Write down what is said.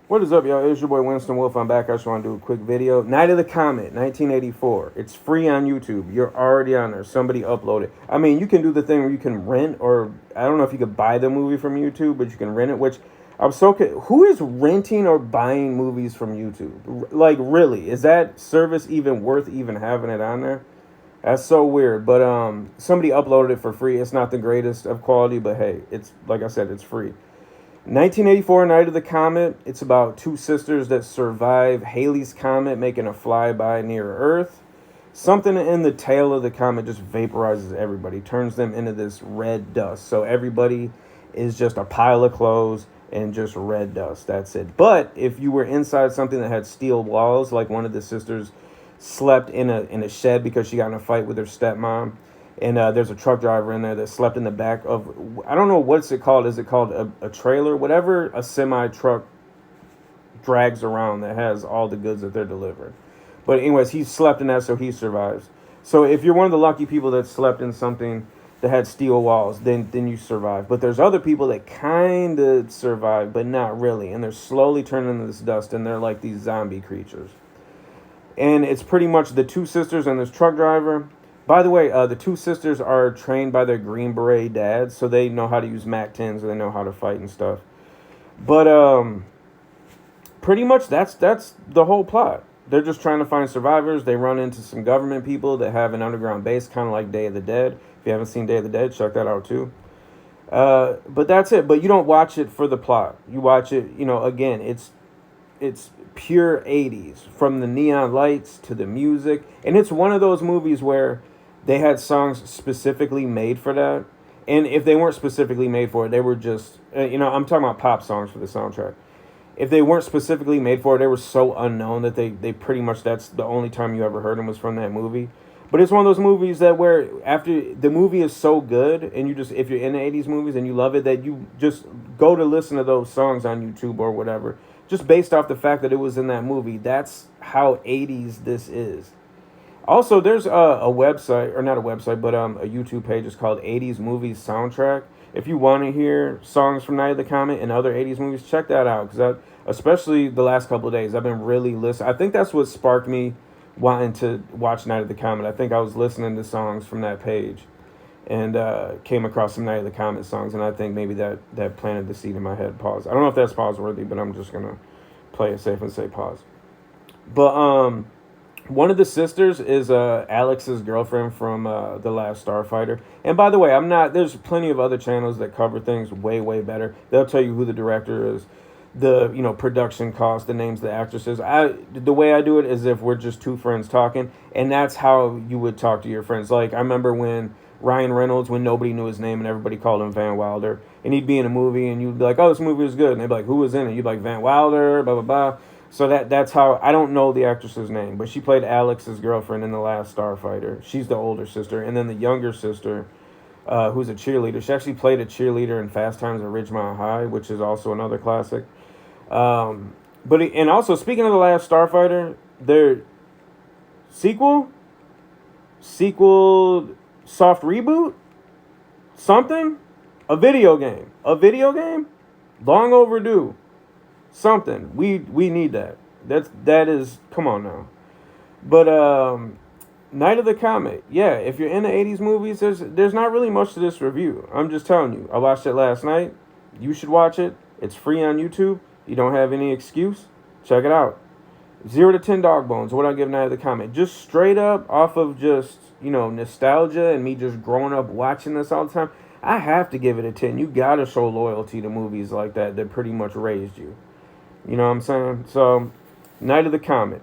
What is up, y'all? It's your boy Winston Wolf. I'm back. I just want to do a quick video. Night of the Comet, 1984. It's free on YouTube. You're already on there. Somebody uploaded it. I mean, you can do the thing where you can rent, or I don't know if you could buy the movie from YouTube, but you can rent it, which I'm so... Who is renting or buying movies from YouTube? Like, really? Is that service even worth even having it on there? That's so weird. But somebody uploaded it for free. It's not the greatest of quality, but hey, it's, like I said, it's free. 1984, Night of the Comet. It's about two sisters that survive Halley's Comet making a flyby near Earth. Something in the tail of the comet just vaporizes everybody, turns them into this red dust. So everybody is just a pile of clothes and just red dust. That's it. But if you were inside something that had steel walls, like one of the sisters slept in a shed because she got in a fight with her stepmom, and there's a truck driver in there that slept in the back of, I don't know what's it called. Is it called a trailer? Whatever a semi truck drags around that has all the goods that they're delivering. But anyways, he slept in that, so he survives. So if you're one of the lucky people that slept in something that had steel walls, then you survive. But there's other people that kind of survive, but not really, and they're slowly turning into this dust, and they're like these zombie creatures. And it's pretty much the two sisters and this truck driver. By the way, the two sisters are trained by their Green Beret dads, so they know how to use MAC-10s, and they know how to fight and stuff. But pretty much that's the whole plot. They're just trying to find survivors. They run into some government people that have an underground base, kind of like Day of the Dead. If you haven't seen Day of the Dead, check that out too. But that's it. But you don't watch it for the plot. You watch it, again, it's pure 80s, from the neon lights to the music. And it's one of those movies where they had songs specifically made for that. And if they weren't specifically made for it, they were just, I'm talking about pop songs for the soundtrack. If they weren't specifically made for it, they were so unknown that they pretty much, that's the only time you ever heard them was from that movie. But it's one of those movies that where after the movie is so good, and you just, if you're in the 80s movies and you love it, that you just go to listen to those songs on YouTube or whatever, just based off the fact that it was in that movie. That's how 80s this is. Also, there's a website, or not a website, but a YouTube page. It's called 80s Movies Soundtrack. If you want to hear songs from Night of the Comet and other 80s movies, check that out. Because especially the last couple of days, I've been really listening. I think that's what sparked me wanting to watch Night of the Comet. I think I was listening to songs from that page and came across some Night of the Comet songs. And I think maybe that planted the seed in my head. Pause. I don't know if that's pause worthy, but I'm just going to play it safe and say pause. But one of the sisters is Alex's girlfriend from The Last Starfighter. And by the way, there's plenty of other channels that cover things way, way better. They'll tell you who the director is, the production cost, the names of the actresses. The way I do it is if we're just two friends talking, and that's how you would talk to your friends. Like, I remember when Ryan Reynolds, when nobody knew his name and everybody called him Van Wilder, and he'd be in a movie and you'd be like, oh, this movie was good, and they'd be like, who was in it? You'd be like, Van Wilder, blah, blah, blah. So that's how, I don't know the actress's name, but she played Alex's girlfriend in The Last Starfighter. She's the older sister. And then the younger sister, who's a cheerleader, she actually played a cheerleader in Fast Times at Ridgemont High, which is also another classic. And also, speaking of The Last Starfighter, their sequel, soft reboot, something, a video game, long overdue. Something. We need that. That is, come on now. But Night of the Comet. Yeah, if you're into 80s movies, there's not really much to this review. I'm just telling you. I watched it last night. You should watch it. It's free on YouTube. You don't have any excuse. Check it out. 0 to 10 dog bones. What I give Night of the Comet? Just straight up off of just, nostalgia and me just growing up watching this all the time. I have to give it a 10. You gotta show loyalty to movies like that pretty much raised you. You know what I'm saying? So, Night of the Comet.